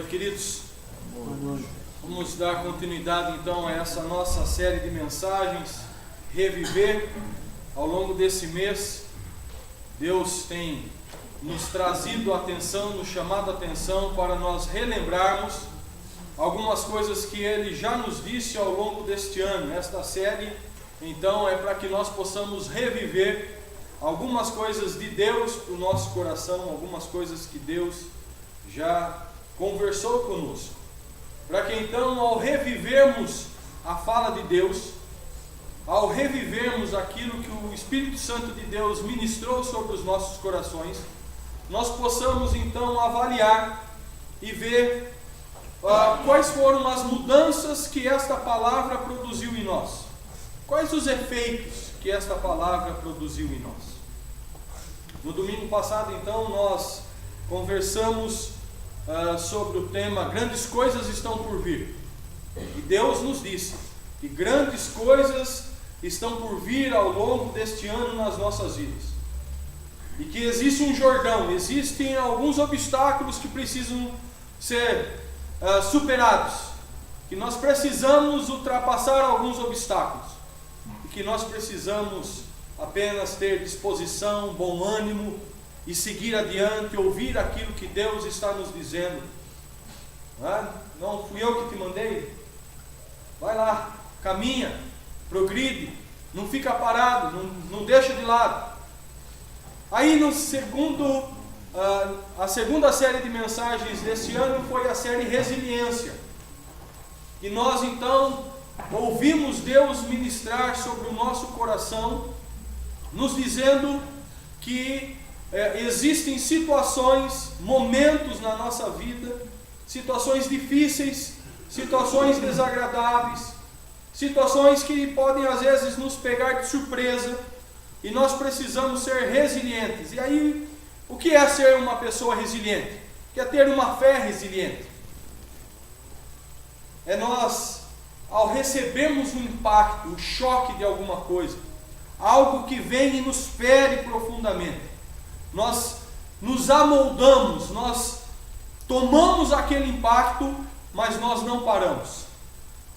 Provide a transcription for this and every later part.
Queridos, vamos dar continuidade então a essa nossa série de mensagens, Reviver. Ao longo desse mês, Deus tem nos trazido a atenção, nos chamado a atenção para nós relembrarmos algumas coisas que Ele já nos disse ao longo deste ano. Esta série, então, é para que nós possamos reviver algumas coisas de Deus para o nosso coração, algumas coisas que Deus já conversou conosco, para que então, ao revivermos a fala de Deus, ao revivermos aquilo que o Espírito Santo de Deus ministrou sobre os nossos corações, nós possamos então avaliar e ver quais foram as mudanças que esta palavra produziu em nós, quais os efeitos que esta palavra produziu em nós. No domingo passado, então, nós conversamos sobre o tema Grandes Coisas Estão por Vir. E Deus nos disse que grandes coisas estão por vir ao longo deste ano nas nossas vidas. E que existe um Jordão, existem alguns obstáculos que precisam ser superados. Que nós precisamos ultrapassar alguns obstáculos. E que nós precisamos apenas ter disposição, bom ânimo e seguir adiante, ouvir aquilo que Deus está nos dizendo. Não fui eu que te mandei? Vai lá, caminha, progride, não fica parado, não deixa de lado. Aí a segunda série de mensagens desse ano foi a série Resiliência. E nós então ouvimos Deus ministrar sobre o nosso coração, nos dizendo que existem situações, momentos na nossa vida, situações difíceis, situações desagradáveis, situações que podem às vezes nos pegar de surpresa, e nós precisamos ser resilientes. E aí, o que é ser uma pessoa resiliente? O que é ter uma fé resiliente? É nós, ao recebermos um impacto, um choque de alguma coisa, algo que vem e nos fere profundamente, nós nos amoldamos, nós tomamos aquele impacto, mas nós não paramos.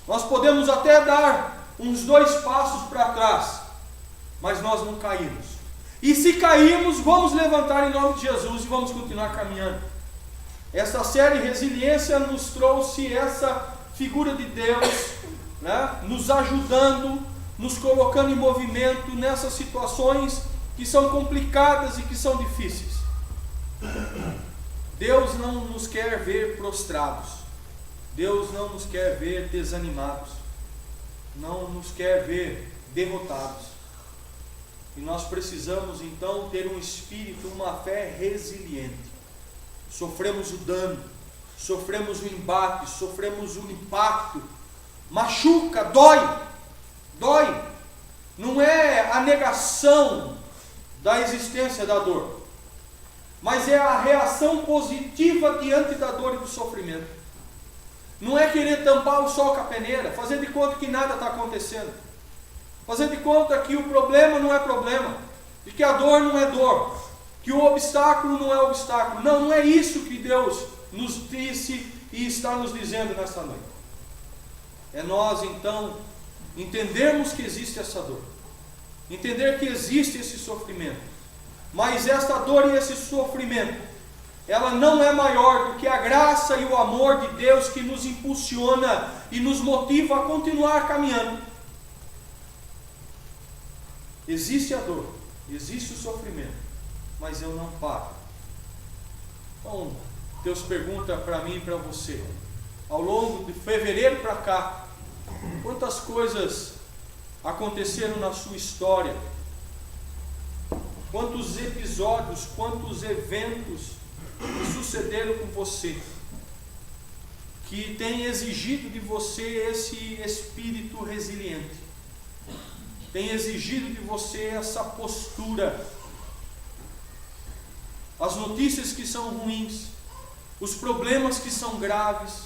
Nós podemos até dar uns 2 passos para trás, mas nós não caímos. E se cairmos, vamos levantar em nome de Jesus e vamos continuar caminhando. Essa série Resiliência nos trouxe essa figura de Deus, nos ajudando, nos colocando em movimento nessas situações que são complicadas e que são difíceis. Deus não nos quer ver prostrados. Deus não nos quer ver desanimados. Não nos quer ver derrotados. E nós precisamos então ter um espírito, uma fé resiliente. Sofremos o dano, sofremos o embate, sofremos o impacto. Machuca, dói. Não é a negação da existência da dor, mas é a reação positiva diante da dor e do sofrimento. Não é querer tampar o sol com a peneira, fazer de conta que nada está acontecendo, fazer de conta que o problema não é problema, e que a dor não é dor, que o obstáculo não é obstáculo. Não é isso que Deus nos disse e está nos dizendo nesta noite. É nós então entendermos que existe essa dor, entender que existe esse sofrimento, mas esta dor e esse sofrimento, ela não é maior do que a graça e o amor de Deus que nos impulsiona e nos motiva a continuar caminhando. Existe a dor, existe o sofrimento, mas eu não paro. Então, Deus pergunta para mim e para você, ao longo de fevereiro para cá, quantas coisas aconteceram na sua história? Quantos episódios, quantos eventos sucederam com você, que tem exigido de você esse espírito resiliente, tem exigido de você essa postura? As notícias que são ruins, os problemas que são graves,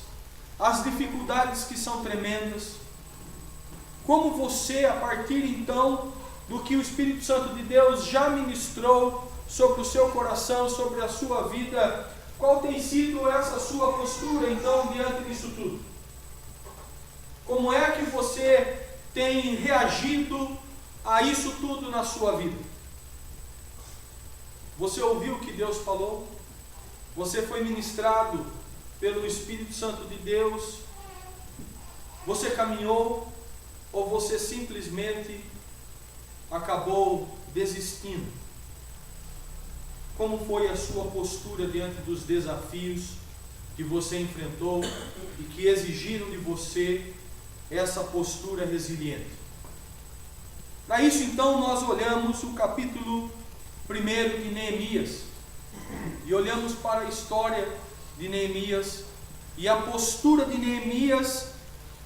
as dificuldades que são tremendas, como você, a partir então do que o Espírito Santo de Deus já ministrou sobre o seu coração, sobre a sua vida, Qual tem sido essa sua postura, então, diante disso tudo? Como é que você tem reagido a isso tudo na sua vida? Você ouviu o que Deus falou? Você foi ministrado pelo Espírito Santo de Deus? Você caminhou? Ou você simplesmente acabou desistindo? Como foi a sua postura diante dos desafios que você enfrentou e que exigiram de você essa postura resiliente? Para isso, então, nós olhamos o capítulo 1 de Neemias e olhamos para a história de Neemias e a postura de Neemias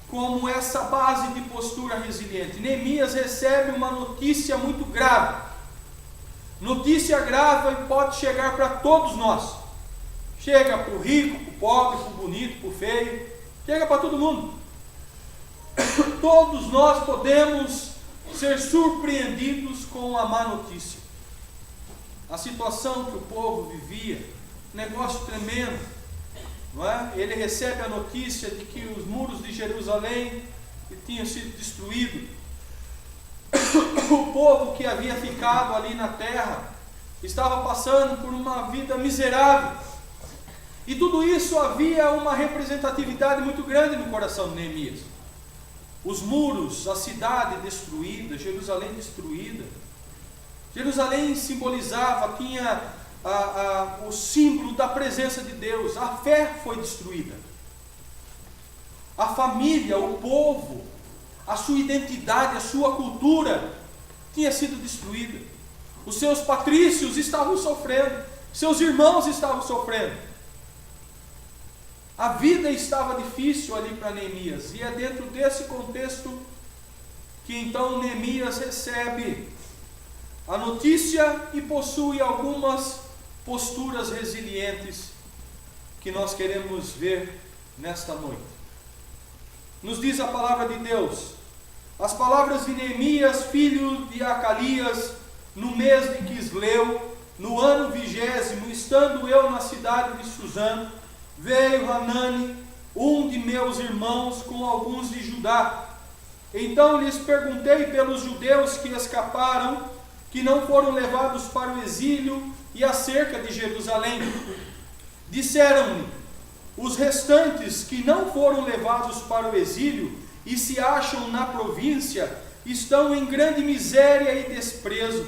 como essa base de postura resiliente. Neemias recebe uma notícia muito grave. Notícia grave pode chegar para todos nós. Chega para o rico, para o pobre, para o bonito, para o feio. Chega para todo mundo. Todos nós podemos ser surpreendidos com a má notícia. A situação que o povo vivia, negócio tremendo, não é? Ele recebe a notícia de que os muros de Jerusalém tinham sido destruídos. O povo que havia ficado ali na terra estava passando por uma vida miserável. E tudo isso havia uma representatividade muito grande no coração de Neemias. Os muros, a cidade destruída, Jerusalém destruída. Jerusalém simbolizava, tinha o símbolo da presença de Deus. A fé foi destruída. A família, o povo, a sua identidade, a sua cultura tinha sido destruída. Os seus patrícios estavam sofrendo, seus irmãos estavam sofrendo. A vida estava difícil ali para Neemias, e é dentro desse contexto que então Neemias recebe a notícia e possui algumas posturas resilientes que nós queremos ver nesta noite. Nos diz a palavra de Deus: as palavras de Neemias, filho de Acalias, no mês de Quisleu, no ano 20, estando eu na cidade de Suzã, veio Hanani, um de meus irmãos, com alguns de Judá. Então lhes perguntei pelos judeus que escaparam, que não foram levados para o exílio, e acerca de Jerusalém. Disseram-me: os restantes que não foram levados para o exílio e se acham na província, estão em grande miséria e desprezo.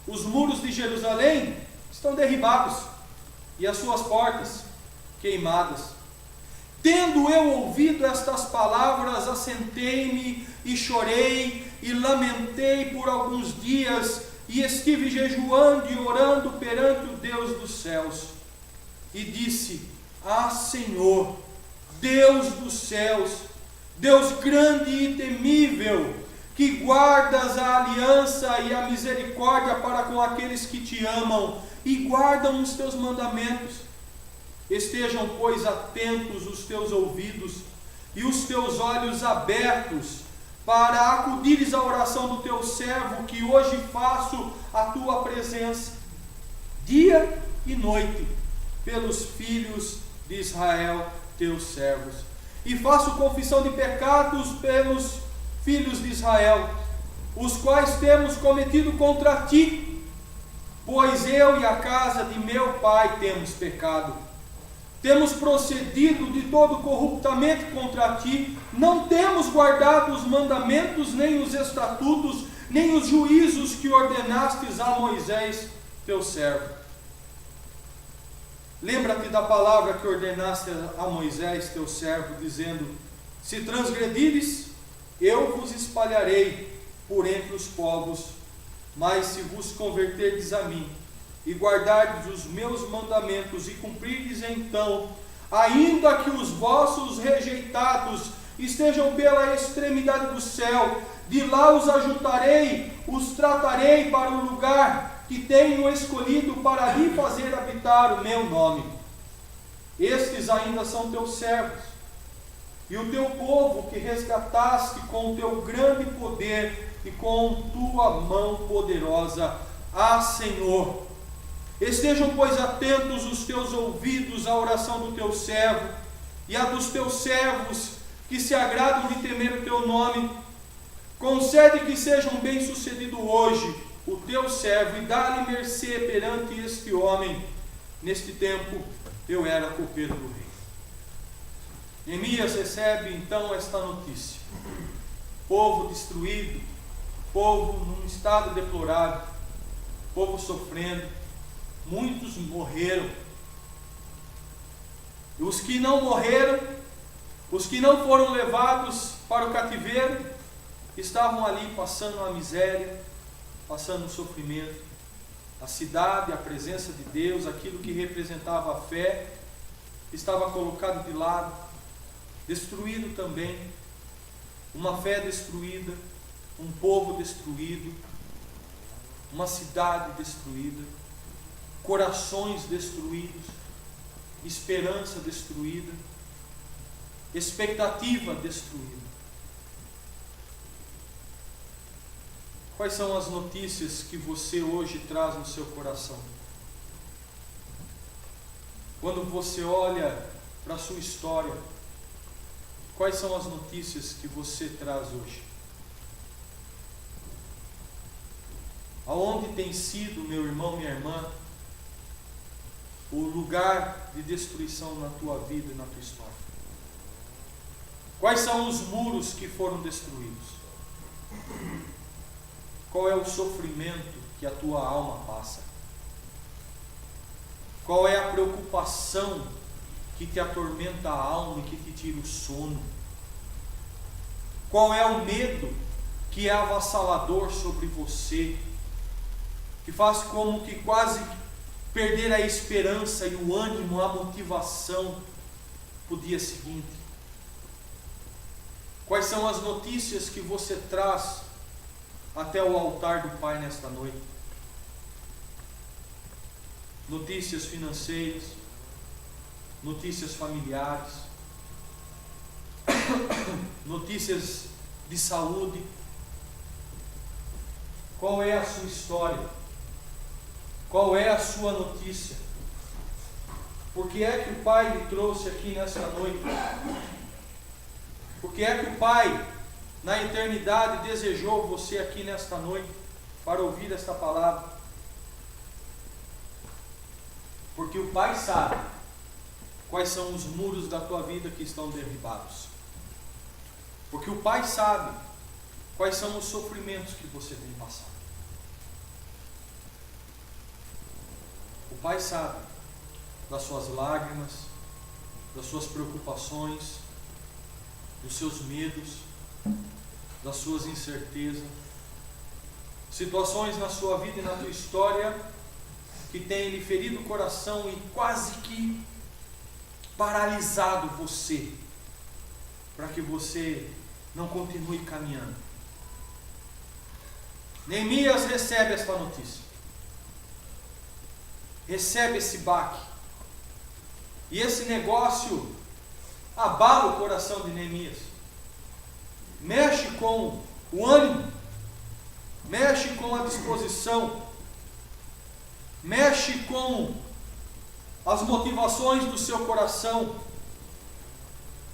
Os muros de Jerusalém estão derribados, e as suas portas queimadas. Tendo eu ouvido estas palavras, assentei-me e chorei e lamentei por alguns dias, e estive jejuando e orando perante o Deus dos céus. E disse: ah, Senhor, Deus dos céus, Deus grande e temível, que guardas a aliança e a misericórdia para com aqueles que te amam e guardam os teus mandamentos. Estejam, pois, atentos os teus ouvidos e os teus olhos abertos, para acudires à oração do teu servo, que hoje faço a tua presença, dia e noite, pelos filhos de Israel, teus servos. E faço confissão de pecados pelos filhos de Israel, os quais temos cometido contra ti, pois eu e a casa de meu pai temos pecado. Temos procedido de todo corruptamente contra ti, não temos guardado os mandamentos, nem os estatutos, nem os juízos que ordenastes a Moisés, teu servo. Lembra-te da palavra que ordenaste a Moisés, teu servo, dizendo: se transgredires, eu vos espalharei por entre os povos, mas se vos converterdes a mim, e guardardes os meus mandamentos, e cumprirdes então, ainda que os vossos rejeitados estejam pela extremidade do céu, de lá os ajuntarei, os tratarei para o lugar que tenho escolhido para ali fazer habitar o meu nome. Estes ainda são teus servos, e o teu povo que resgataste com o teu grande poder e com tua mão poderosa. Ah, Senhor, Estejam, pois, atentos os teus ouvidos à oração do teu servo e à dos teus servos que se agradam de temer o teu nome. Concede que sejam bem-sucedido hoje o teu servo e dá-lhe mercê perante este homem. Neste tempo eu era copeiro do rei. Neemias recebe então esta notícia: povo destruído, povo num estado deplorável, povo sofrendo, muitos morreram. E os que não morreram, os que não foram levados para o cativeiro, estavam ali passando a miséria, passando o sofrimento. A cidade, a presença de Deus, aquilo que representava a fé, estava colocado de lado, destruído também. Uma fé destruída, um povo destruído, uma cidade destruída, corações destruídos, esperança destruída, expectativa destruída. Quais são as notícias que você hoje traz no seu coração? Quando você olha para a sua história, quais são as notícias que você traz hoje? Aonde tem sido, meu irmão, minha irmã, o lugar de destruição na tua vida e na tua história? Quais são os muros que foram destruídos? Qual é o sofrimento que a tua alma passa? Qual é a preocupação que te atormenta a alma e que te tira o sono? Qual é o medo que é avassalador sobre você, que faz como que quase perder a esperança e o ânimo, a motivação para o dia seguinte? Quais são as notícias que você traz até o altar do Pai nesta noite? Notícias financeiras, notícias familiares, notícias de saúde. Qual é a sua história? Qual é a sua notícia? Por que é que o Pai lhe trouxe aqui nesta noite? Por que é que o Pai, na eternidade, desejou você aqui nesta noite para ouvir esta palavra? Porque o Pai sabe quais são os muros da tua vida que estão derribados. Porque o Pai sabe quais são os sofrimentos que você tem passado. O Pai sabe das suas lágrimas, das suas preocupações, dos seus medos, das suas incertezas, situações na sua vida e na tua história que têm lhe ferido o coração e quase que paralisado você, para que você não continue caminhando. Neemias recebe esta notícia, recebe esse baque, e esse negócio abala o coração de Neemias, mexe com o ânimo, mexe com a disposição, mexe com as motivações do seu coração.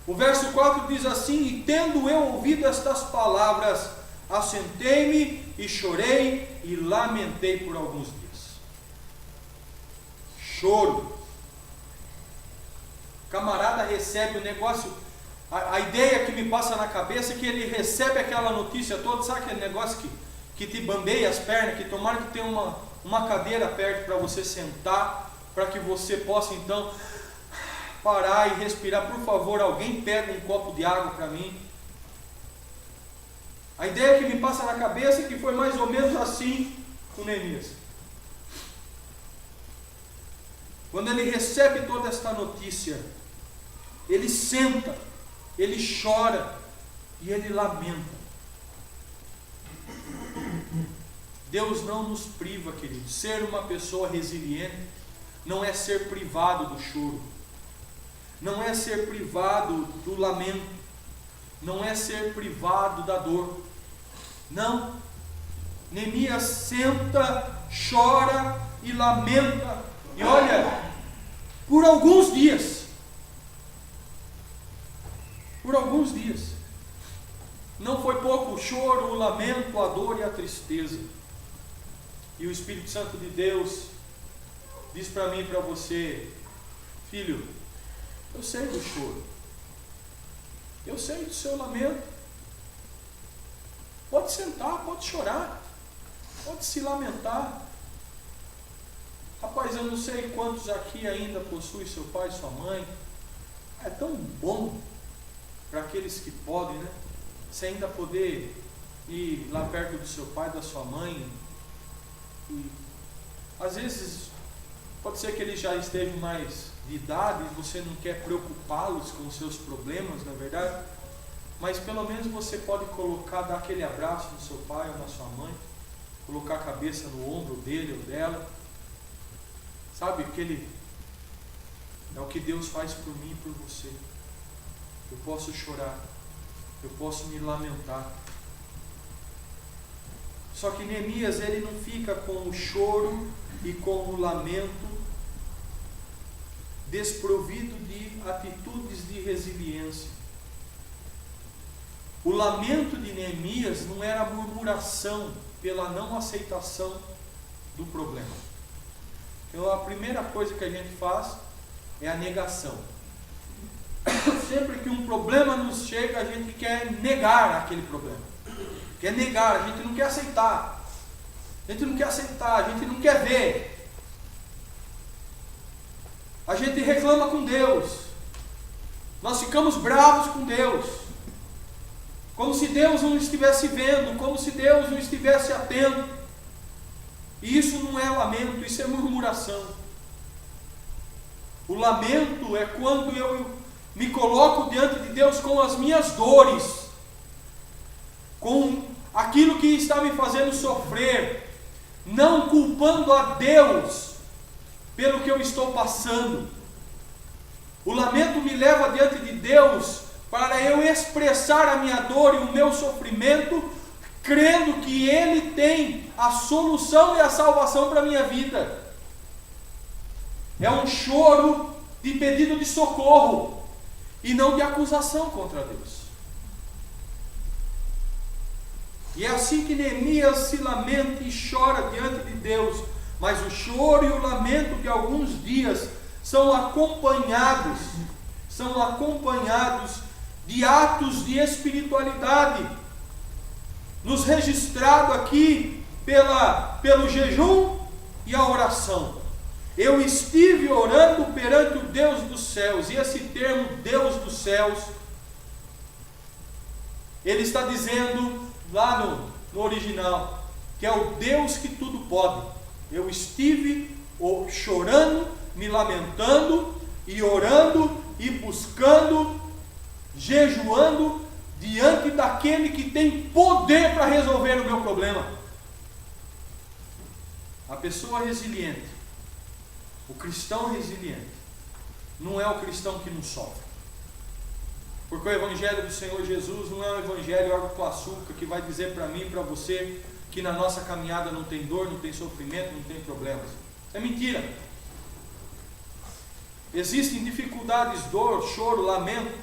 O verso 4 diz assim: e tendo eu ouvido estas palavras, assentei-me e chorei e lamentei por alguns dias. Choro. O camarada recebe o negócio, a ideia que me passa na cabeça é que ele recebe aquela notícia toda, sabe aquele negócio que te bambeia as pernas, que tomara que tenha uma cadeira perto para você sentar, para que você possa então parar e respirar. Por favor, alguém pega um copo de água para mim. A ideia que me passa na cabeça é que foi mais ou menos assim com Neemias. Quando ele recebe toda esta notícia, ele senta, ele chora e ele lamenta. Deus não nos priva, querido. Ser uma pessoa resiliente não é ser privado do choro, não é ser privado do lamento, não é ser privado da dor. Não. Neemias senta, chora e lamenta. E olha, por alguns dias. Por alguns dias. Não foi pouco o choro, o lamento, a dor e a tristeza. E o Espírito Santo de Deus diz para mim e para você: filho, eu sei do choro. Eu sei do seu lamento. Pode sentar, pode chorar. Pode se lamentar. Rapaz, eu não sei quantos aqui ainda possuem seu pai e sua mãe. É tão bom para aqueles que podem, né? Você ainda poder ir lá perto do seu pai, da sua mãe. E às vezes pode ser que eles já estejam mais de idade e você não quer preocupá-los com os seus problemas, na verdade. Mas pelo menos você pode colocar, dar aquele abraço no seu pai ou na sua mãe, colocar a cabeça no ombro dele ou dela. Sabe, é o que Deus faz por mim e por você. Eu posso chorar, eu posso me lamentar. Só que Neemias, ele não fica com o choro e com o lamento desprovido de atitudes de resiliência. O lamento de Neemias não era murmuração pela não aceitação do problema. Então a primeira coisa que a gente faz é a negação. Sempre que um problema nos chega, a gente quer negar aquele problema. Quer negar, a gente não quer aceitar. A gente não quer aceitar, a gente não quer ver. A gente reclama com Deus. Nós ficamos bravos com Deus. Como se Deus não estivesse vendo, como se Deus não estivesse atento. E isso não é lamento, isso é murmuração. O lamento é quando eu me coloco diante de Deus com as minhas dores, com aquilo que está me fazendo sofrer, não culpando a Deus pelo que eu estou passando. O lamento me leva diante de Deus para eu expressar a minha dor e o meu sofrimento, crendo que Ele tem a solução e a salvação para a minha vida. É um choro de pedido de socorro e não de acusação contra Deus. E é assim que Neemias se lamenta e chora diante de Deus. Mas o choro e o lamento de alguns dias são acompanhados de atos de espiritualidade, nos registrado aqui pelo jejum e a oração. Eu estive orando perante o Deus dos céus. E esse termo Deus dos céus, ele está dizendo lá no original, que é o Deus que tudo pode. Eu estive chorando, me lamentando, e orando, e buscando, jejuando, diante daquele que tem poder para resolver o meu problema. A pessoa resiliente, o cristão resiliente, não é o cristão que não sofre. Porque o Evangelho do Senhor Jesus não é um evangelho água com açúcar que vai dizer para mim e para você que na nossa caminhada não tem dor, não tem sofrimento, não tem problemas. Isso é mentira. Existem dificuldades, dor, choro, lamento,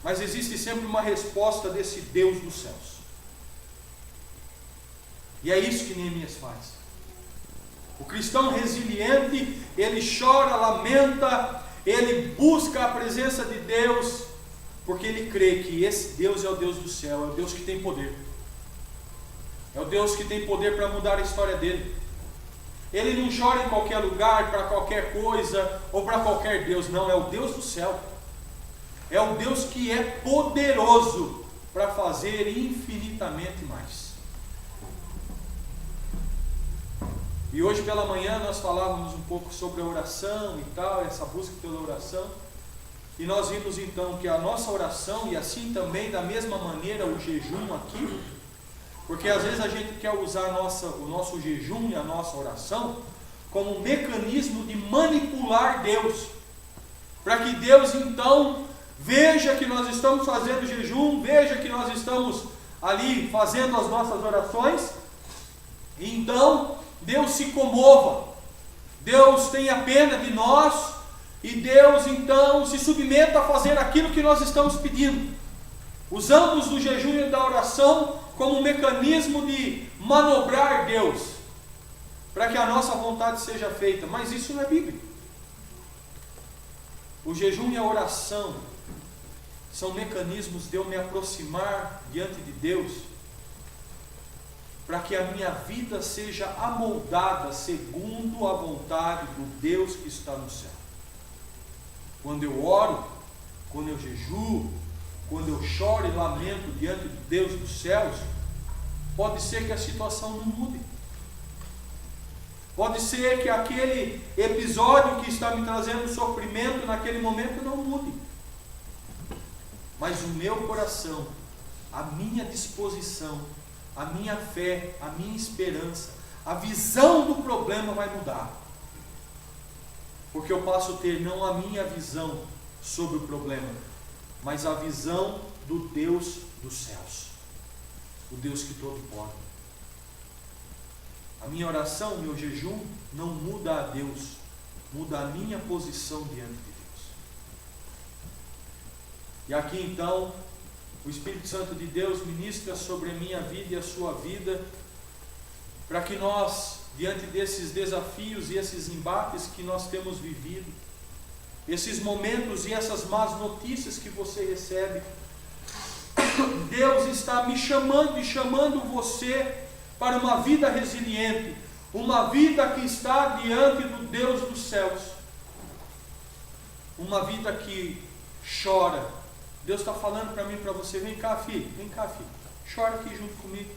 mas existe sempre uma resposta desse Deus dos céus. E é isso que Neemias faz. O cristão resiliente, ele chora, lamenta, ele busca a presença de Deus, porque ele crê que esse Deus é o Deus do céu, é o Deus que tem poder. É o Deus que tem poder para mudar a história dele. Ele não chora em qualquer lugar, para qualquer coisa, ou para qualquer Deus, não, é o Deus do céu. É o Deus que é poderoso para fazer infinitamente mais. E hoje pela manhã nós falávamos um pouco sobre a oração e tal, essa busca pela oração. E nós vimos então que a nossa oração, e assim também da mesma maneira o jejum aqui, porque às vezes a gente quer usar o nosso jejum e a nossa oração como um mecanismo de manipular Deus, para que Deus então veja que nós estamos fazendo jejum, veja que nós estamos ali fazendo as nossas orações, e então Deus se comova, Deus tenha pena de nós, e Deus então se submeta a fazer aquilo que nós estamos pedindo. Usamos o jejum e da oração como um mecanismo de manobrar Deus, para que a nossa vontade seja feita, mas isso não é bíblico. O jejum e a oração são mecanismos de eu me aproximar diante de Deus, para que a minha vida seja amoldada segundo a vontade do Deus que está no céu. Quando eu oro, quando eu jejuo, quando eu choro e lamento diante do Deus dos céus, pode ser que a situação não mude. Pode ser que aquele episódio que está me trazendo sofrimento naquele momento não mude. Mas o meu coração, a minha disposição, a minha fé, a minha esperança, a visão do problema vai mudar. Porque eu passo a ter não a minha visão sobre o problema, mas a visão do Deus dos céus, o Deus que todo pode. A minha oração, o meu jejum não muda a Deus, muda a minha posição diante de Deus. E aqui então, o Espírito Santo de Deus ministra sobre a minha vida e a sua vida, para que nós, diante desses desafios e esses embates que nós temos vivido, esses momentos e essas más notícias que você recebe, Deus está me chamando e chamando você para uma vida resiliente, uma vida que está diante do Deus dos céus, uma vida que chora. Deus está falando para mim e para você: vem cá, filho, chora aqui junto comigo,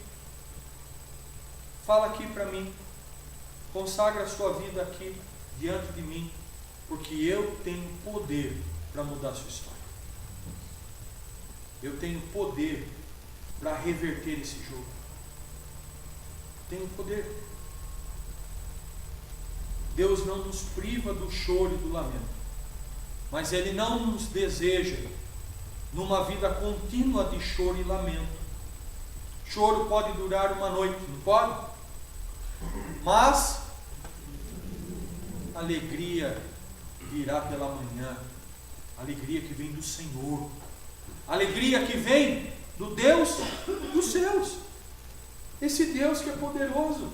fala aqui para mim, consagra a sua vida aqui diante de mim, porque eu tenho poder para mudar a sua história. Eu tenho poder para reverter esse jogo. Tenho poder. Deus não nos priva do choro e do lamento, mas Ele não nos deseja numa vida contínua de choro e lamento. Choro pode durar uma noite, não pode? Mas alegria virá pela manhã, alegria que vem do Senhor, alegria que vem do Deus dos céus, esse Deus que é poderoso.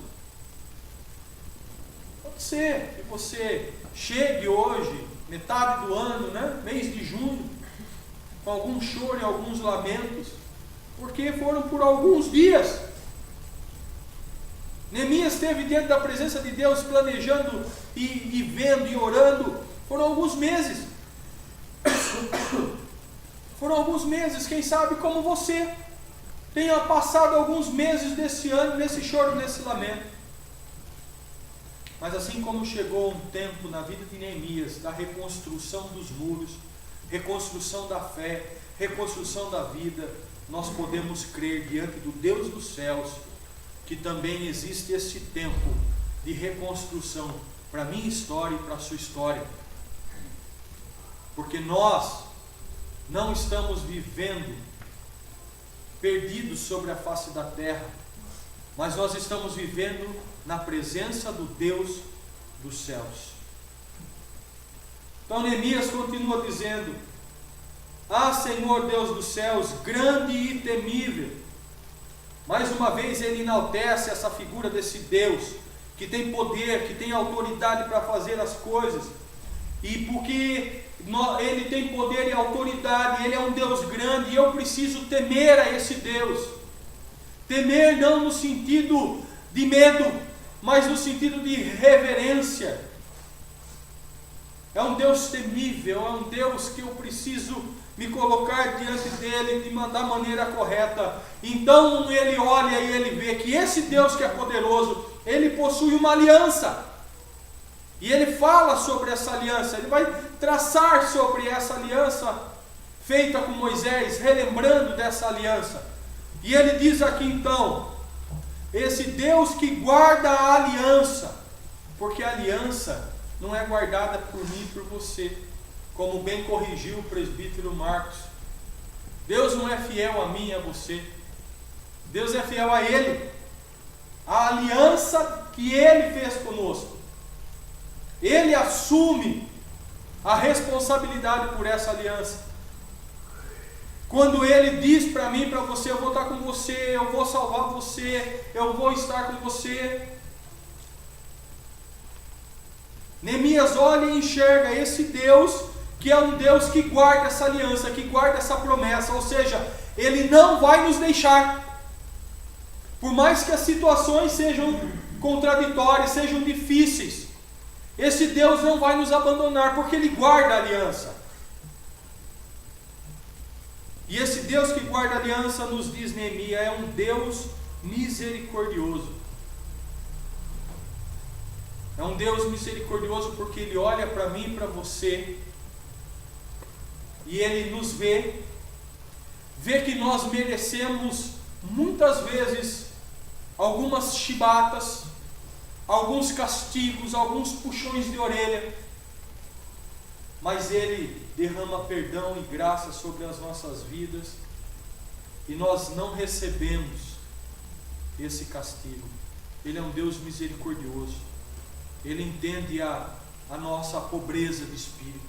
Pode ser que você chegue hoje, metade do ano, mês de junho, com algum choro e alguns lamentos, porque foram por alguns dias. Neemias esteve diante da presença de Deus, planejando e vendo e orando, foram alguns meses. Foram alguns meses, quem sabe como você tenha passado alguns meses desse ano nesse choro, nesse lamento. Mas assim como chegou um tempo na vida de Neemias, da reconstrução dos muros, reconstrução da fé, reconstrução da vida, nós podemos crer diante do Deus dos céus, que também existe esse tempo de reconstrução para a minha história e para a sua história. Porque nós não estamos vivendo perdidos sobre a face da terra, mas nós estamos vivendo na presença do Deus dos céus. Então Neemias continua dizendo: ah, Senhor Deus dos céus, grande e temível. Mais uma vez ele enaltece essa figura desse Deus, que tem poder, que tem autoridade para fazer as coisas. E porque ele tem poder e autoridade, ele é um Deus grande, e eu preciso temer a esse Deus. Temer não no sentido de medo, mas no sentido de reverência. É um Deus temível, é um Deus que eu preciso me colocar diante dele da maneira correta. Então ele olha e ele vê que esse Deus que é poderoso, ele possui uma aliança. E ele fala sobre essa aliança, ele vai traçar sobre essa aliança feita com Moisés, relembrando dessa aliança. E ele diz aqui então: esse Deus que guarda a aliança, porque a aliança não é guardada por mim e por você, como bem corrigiu o presbítero Marcos. Deus não é fiel a mim e a você, Deus é fiel a Ele. A aliança que Ele fez conosco. Ele assume a responsabilidade por essa aliança. Quando Ele diz para mim, para você: eu vou estar com você, eu vou salvar você, eu vou estar com você. Neemias olha e enxerga esse Deus, que é um Deus que guarda essa aliança, que guarda essa promessa, ou seja, Ele não vai nos deixar. Por mais que as situações sejam contraditórias, sejam difíceis, esse Deus não vai nos abandonar, porque Ele guarda a aliança. E esse Deus que guarda a aliança, nos diz Neemias, é um Deus misericordioso. É um Deus misericordioso porque Ele olha para mim e para você, e Ele nos vê que nós merecemos muitas vezes algumas chibatas, alguns castigos, alguns puxões de orelha, mas Ele derrama perdão e graça sobre as nossas vidas, e nós não recebemos esse castigo. Ele é um Deus misericordioso. Ele entende a nossa pobreza de espírito.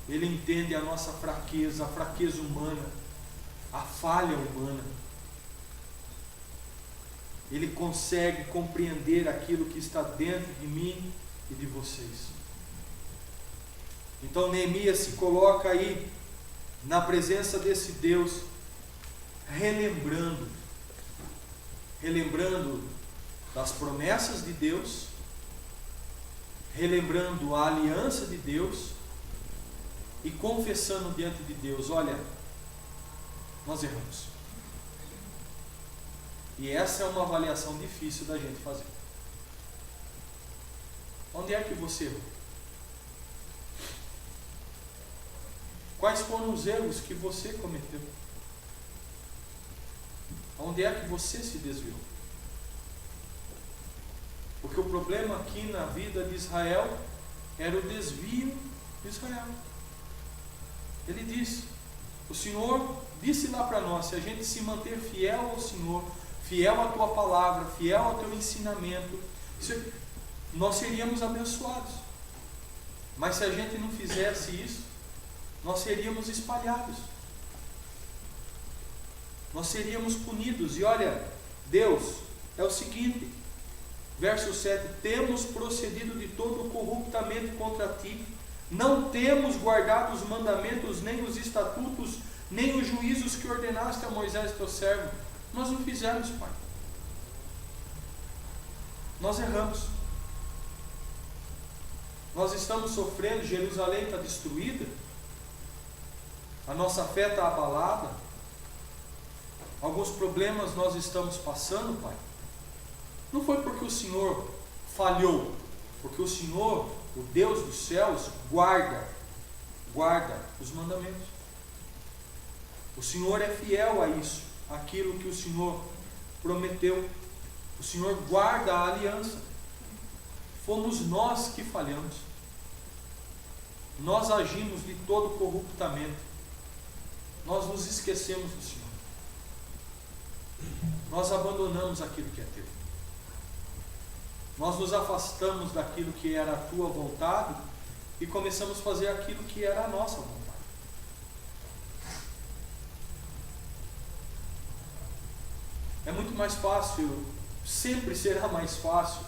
Ele entende a nossa fraqueza, a fraqueza humana, a falha humana. Ele consegue compreender aquilo que está dentro de mim e de vocês. Então Neemias se coloca aí na presença desse Deus, relembrando das promessas de Deus, relembrando a aliança de Deus e confessando diante de Deus: olha, nós erramos. E essa é uma avaliação difícil da gente fazer. Onde é que você errou? Quais foram os erros que você cometeu? Onde é que você se desviou? Porque o problema aqui na vida de Israel era o desvio de Israel. Ele disse, o Senhor disse lá para nós: se a gente se manter fiel ao Senhor, fiel à tua palavra, fiel ao teu ensinamento, nós seríamos abençoados. Mas se a gente não fizesse isso, nós seríamos espalhados, nós seríamos punidos. E olha, Deus é o seguinte, verso 7: temos procedido de todo corruptamente contra ti, não temos guardado os mandamentos, nem os estatutos, nem os juízos que ordenaste a Moisés teu servo. Nós não fizemos, Pai. Nós erramos. Nós estamos sofrendo, Jerusalém está destruída, a nossa fé está abalada, alguns problemas nós estamos passando, Pai. Não foi porque o Senhor falhou, porque o Senhor, o Deus dos céus, guarda os mandamentos. O Senhor é fiel a isso, aquilo que o Senhor prometeu. O Senhor guarda a aliança. Fomos nós que falhamos. Nós agimos de todo corruptamente. Nós nos esquecemos do Senhor. Nós abandonamos aquilo que é teu. Nós nos afastamos daquilo que era a tua vontade e começamos a fazer aquilo que era a nossa vontade. É muito mais fácil, sempre será mais fácil,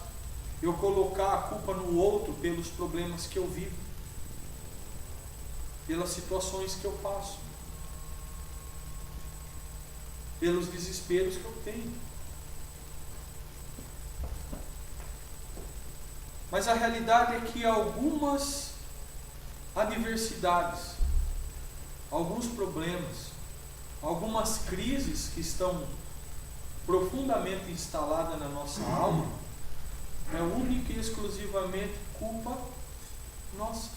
eu colocar a culpa no outro pelos problemas que eu vivo, pelas situações que eu passo, pelos desesperos que eu tenho. Mas a realidade é que algumas adversidades, alguns problemas, algumas crises que estão profundamente instaladas na nossa alma, é única e exclusivamente culpa nossa.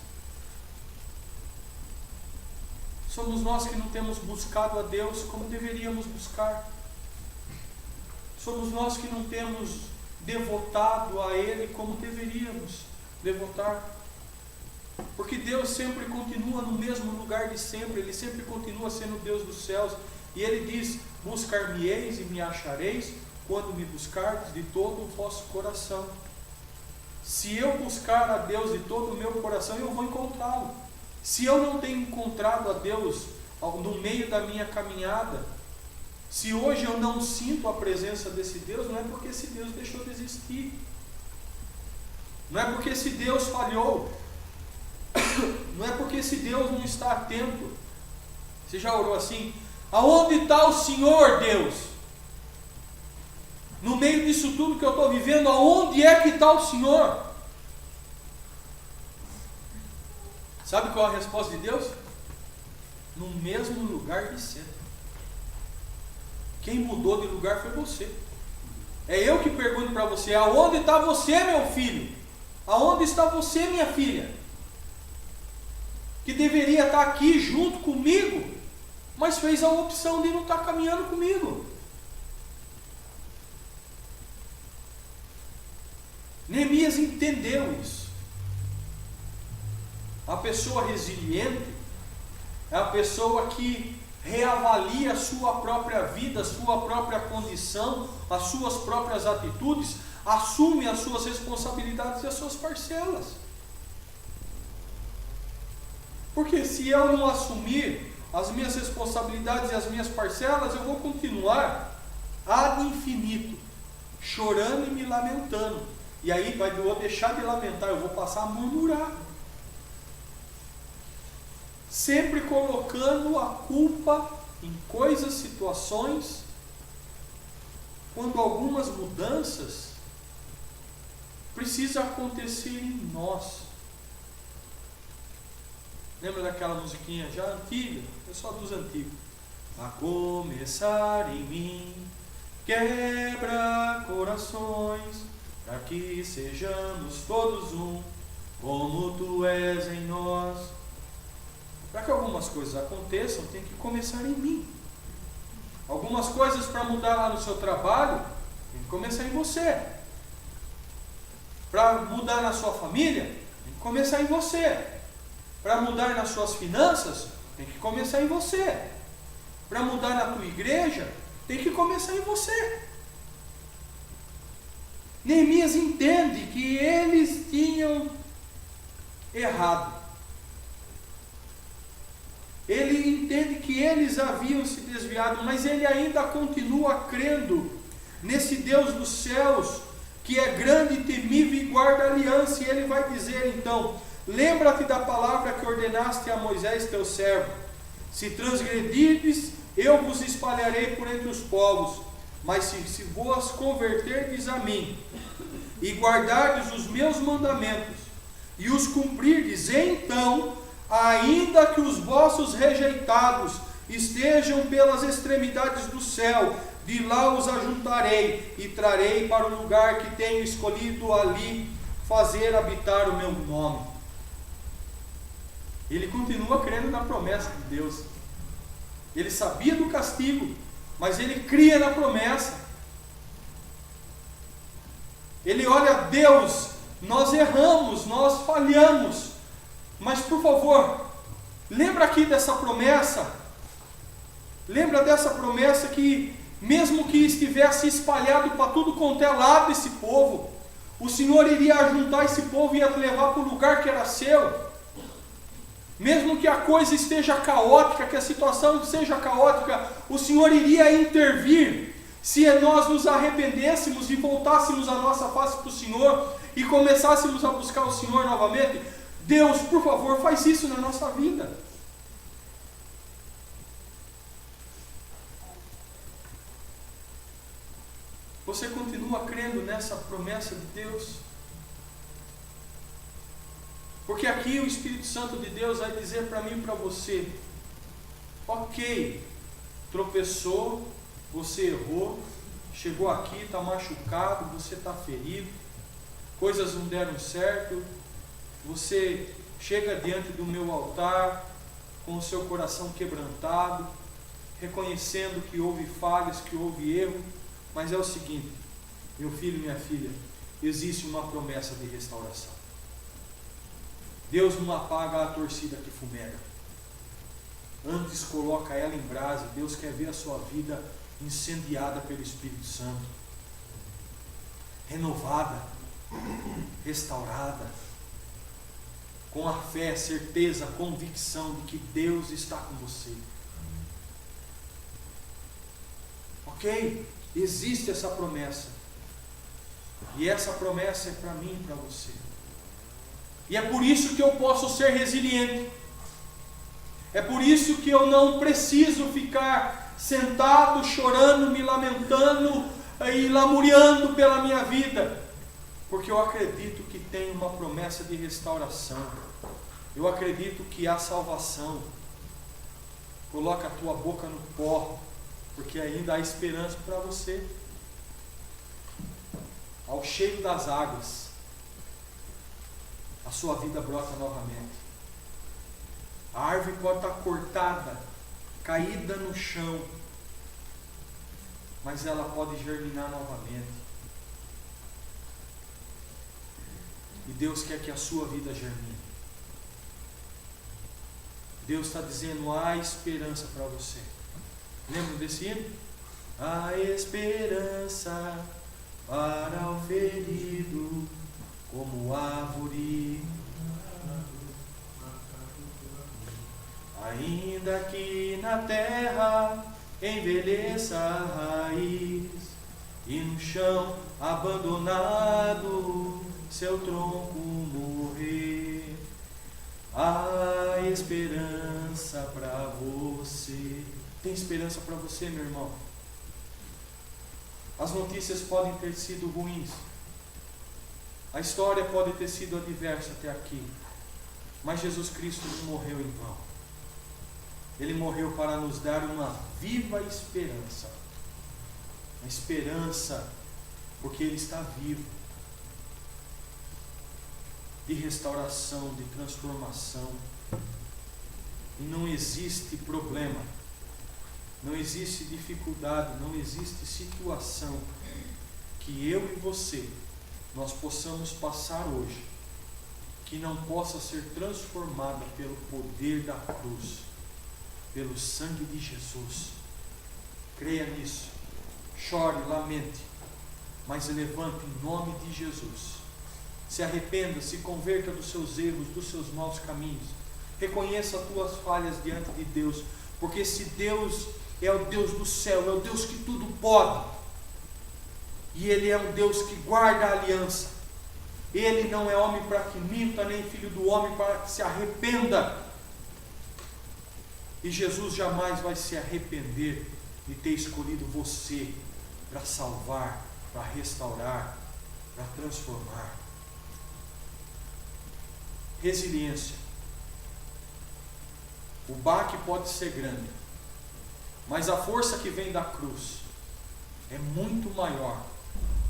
Somos nós que não temos buscado a Deus como deveríamos buscar. Somos nós que não temos devotado a Ele como deveríamos devotar. Porque Deus sempre continua no mesmo lugar de sempre. Ele sempre continua sendo Deus dos céus. E Ele diz: buscar-me-eis e me achareis quando me buscardes de todo o vosso coração. Se eu buscar a Deus de todo o meu coração, eu vou encontrá-lo. Se eu não tenho encontrado a Deus no meio da minha caminhada, se hoje eu não sinto a presença desse Deus, não é porque esse Deus deixou de existir. Não é porque esse Deus falhou. Não é porque esse Deus não está atento. Você já orou assim? Aonde está o Senhor, Deus? No meio disso tudo que eu estou vivendo, aonde é que está o Senhor? Sabe qual é a resposta de Deus? No mesmo lugar de sempre. Quem mudou de lugar foi você. É eu que pergunto para você: aonde está você, meu filho? Aonde está você, minha filha? Que deveria estar aqui junto comigo, mas fez a opção de não estar caminhando comigo. Neemias entendeu isso. A pessoa resiliente é a pessoa que reavalia a sua própria vida, a sua própria condição, as suas próprias atitudes, assume as suas responsabilidades e as suas parcelas. Porque se eu não assumir as minhas responsabilidades e as minhas parcelas, eu vou continuar ad infinito, chorando e me lamentando. E aí eu vou deixar de lamentar, eu vou passar a murmurar. Sempre colocando a culpa em coisas, situações, quando algumas mudanças precisam acontecer em nós. Lembra daquela musiquinha já antiga? Pessoal dos antigos. A começar em mim, quebra corações, para que sejamos todos um, como tu és em nós. Para que algumas coisas aconteçam, tem que começar em mim. Algumas coisas para mudar lá no seu trabalho, tem que começar em você. Para mudar na sua família, tem que começar em você. Para mudar nas suas finanças, tem que começar em você. Para mudar na tua igreja, tem que começar em você. Neemias entende que eles tinham errado. Ele entende que eles haviam se desviado, mas ele ainda continua crendo nesse Deus dos céus, que é grande, temível e guarda aliança. E ele vai dizer então: lembra-te da palavra que ordenaste a Moisés teu servo. Se transgredirdes, eu vos espalharei por entre os povos. Mas se vos converterdes a mim, e guardardes os meus mandamentos, e os cumprirdes, então, ainda que os vossos rejeitados estejam pelas extremidades do céu, de lá os ajuntarei, e trarei para o lugar que tenho escolhido ali fazer habitar o meu nome. Ele continua crendo na promessa de Deus. Ele sabia do castigo, mas ele cria na promessa. Ele olha: Deus, nós erramos, nós falhamos, mas por favor, lembra aqui dessa promessa. Lembra dessa promessa que mesmo que estivesse espalhado para tudo quanto é lado esse povo, o Senhor iria ajuntar esse povo e ia levar para o lugar que era seu. Mesmo que a coisa esteja caótica, que a situação seja caótica, o Senhor iria intervir, se nós nos arrependêssemos e voltássemos a nossa face para o Senhor e começássemos a buscar o Senhor novamente. Deus, por favor, faz isso na nossa vida. Você continua crendo nessa promessa de Deus? Porque aqui o Espírito Santo de Deus vai dizer para mim e para você: ok, tropeçou, você errou, chegou aqui, está machucado, você está ferido, coisas não deram certo, você chega diante do meu altar com o seu coração quebrantado, reconhecendo que houve falhas, que houve erro, mas é o seguinte, meu filho, minha filha, existe uma promessa de restauração. Deus não apaga a torcida que fumega, antes coloca ela em brasa. Deus quer ver a sua vida incendiada pelo Espírito Santo. renovada, restaurada, com a fé, certeza, convicção de que Deus está com você. Ok? Existe essa promessa. E essa promessa é para mim e para você. E é por isso que eu posso ser resiliente. É por isso que eu não preciso ficar sentado, chorando, me lamentando e lamuriando pela minha vida. Porque eu acredito que tem uma promessa de restauração. Eu acredito que há salvação. Coloca a tua boca no pó, porque ainda há esperança para você. Ao cheiro das águas, a sua vida brota novamente. A árvore pode estar cortada, caída no chão, mas ela pode germinar novamente. E Deus quer que a sua vida germine. Deus está dizendo, há esperança para você. Lembra desse hino? Há esperança para o ferido, como árvore. Ainda que na terra envelheça a raiz, e no chão abandonado seu tronco morrer, há esperança para você. Tem esperança para você, meu irmão? As notícias podem ter sido ruins, a história pode ter sido adversa até aqui, mas Jesus Cristo não morreu em vão. Ele morreu para nos dar uma viva esperança. Uma esperança, porque Ele está vivo, de restauração, de transformação. E não existe problema, não existe dificuldade, não existe situação que eu e você, nós possamos passar hoje, que não possa ser transformada pelo poder da cruz, pelo sangue de Jesus. Creia nisso, chore, lamente, mas levante em nome de Jesus. Se arrependa, se converta dos seus erros, dos seus maus caminhos. Reconheça as tuas falhas diante de Deus, porque se Deus é o Deus do céu, é o Deus que tudo pode, e Ele é um Deus que guarda a aliança. Ele não é homem para que minta, nem filho do homem para que se arrependa. E Jesus jamais vai se arrepender de ter escolhido você para salvar, para restaurar, para transformar. Resiliência. O baque pode ser grande, mas a força que vem da cruz é muito maior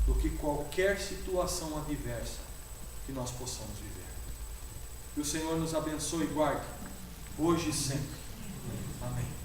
do que qualquer situação adversa que nós possamos viver. Que o Senhor nos abençoe e guarde, hoje e sempre. Amém.